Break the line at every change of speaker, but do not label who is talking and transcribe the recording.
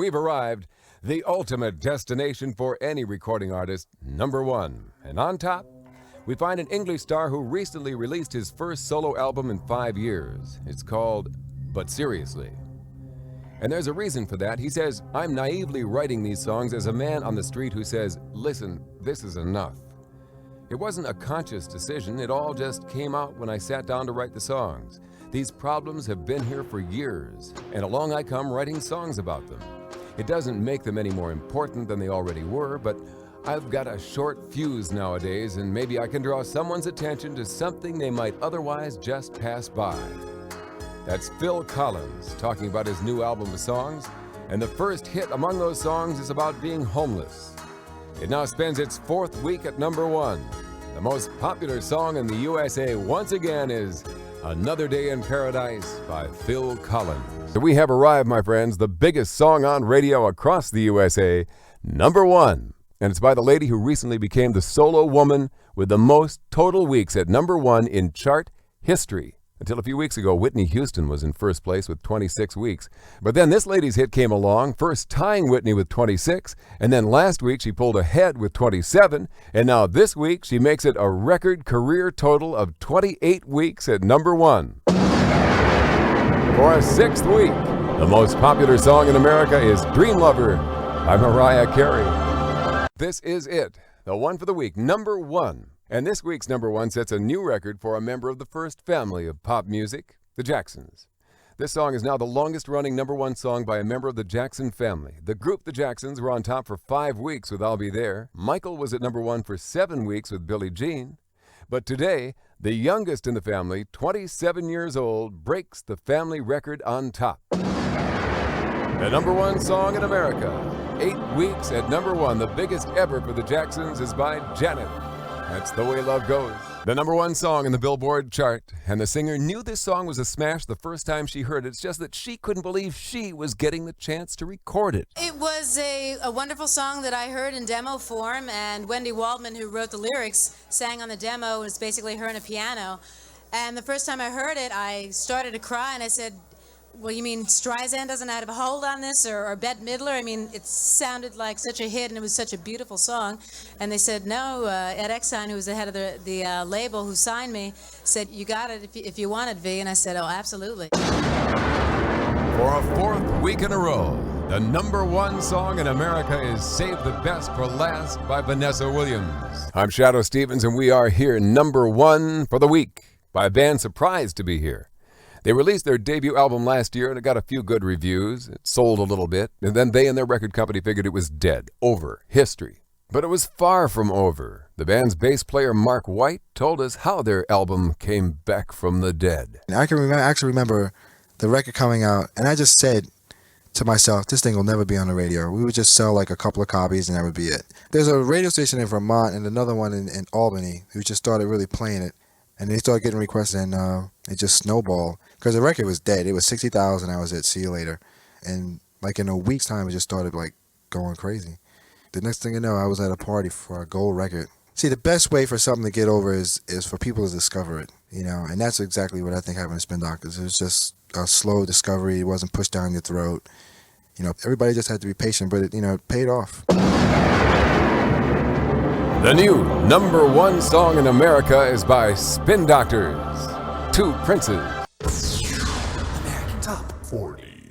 we've arrived. The ultimate destination for any recording artist, #1. And on top, we find an English star who recently released his first solo album in 5 years. It's called But Seriously. And there's a reason for that. He says, I'm naively writing these songs as a man on the street who says, listen, this is enough. It wasn't a conscious decision. It all just came out when I sat down to write the songs. These problems have been here for years, and along I come writing songs about them. It doesn't make them any more important than they already were, but I've got a short fuse nowadays, and maybe I can draw someone's attention to something they might otherwise just pass by. That's Phil Collins talking about his new album of songs, and the first hit among those songs is about being homeless. It now spends its 4th week at #1. The most popular song in the USA once again is Another Day in Paradise by Phil Collins. So we have arrived, my friends, the biggest song on radio across the USA, #1. And it's by the lady who recently became the solo woman with the most total weeks at #1 in chart history. Until a few weeks ago, Whitney Houston was in first place with 26 weeks. But then this lady's hit came along, first tying Whitney with 26, and then last week she pulled ahead with 27, and now this week she makes it a record career total of 28 weeks at #1. For a 6th week, the most popular song in America is Dream Lover by Mariah Carey. This is it, the one for the week, #1. And this week's #1 sets a new record for a member of the first family of pop music, the Jacksons. This song is now the longest-running #1 song by a member of the Jackson family. The group, the Jacksons, were on top for 5 weeks with I'll Be There. Michael was at #1 for 7 weeks with Billie Jean. But today, the youngest in the family, 27 years old, breaks the family record on top. The #1 song in America, 8 weeks at #1, the biggest ever for the Jacksons, is by Janet. That's The Way Love Goes. The #1 song in the Billboard chart, and the singer knew this song was a smash the first time she heard it. It's just that she couldn't believe she was getting the chance to record it.
It was a wonderful song that I heard in demo form, and Wendy Waldman, who wrote the lyrics, sang on the demo. It was basically her and a piano. And the first time I heard it, I started to cry, and I said, well, you mean Streisand doesn't have a hold on this, or Bette Midler? I mean, it sounded like such a hit, and it was such a beautiful song. And they said, no, Ed Exine, who was the head of the label who signed me, said, you got it if you want it, V. And I said, oh, absolutely.
For a 4th week in a row, the #1 song in America is Save the Best for Last by Vanessa Williams. I'm Shadoe Stevens, and we are here #1 for the week by a band surprised to be here. They released their debut album last year, and it got a few good reviews. It sold a little bit, and then they and their record company figured it was dead, over, history. But it was far from over. The band's bass player, Mark White, told us how their album came back from the dead.
I can actually remember the record coming out, and I just said to myself, this thing will never be on the radio. We would just sell like a couple of copies, and that would be it. There's a radio station in Vermont and another one in Albany who just started really playing it. And they started getting requests, and it just snowballed. Because the record was dead. It was 60,000. I was at See You Later. And like in a week's time, it just started like going crazy. The next thing you know, I was at a party for a gold record. See, the best way for something to get over is for people to discover it, you know. And that's exactly what I think happened to Spin Doctors. It was just a slow discovery. It wasn't pushed down your throat. You know, everybody just had to be patient, but it paid off.
The new #1 song in America is by Spin Doctors, Two Princes.
American Top 40.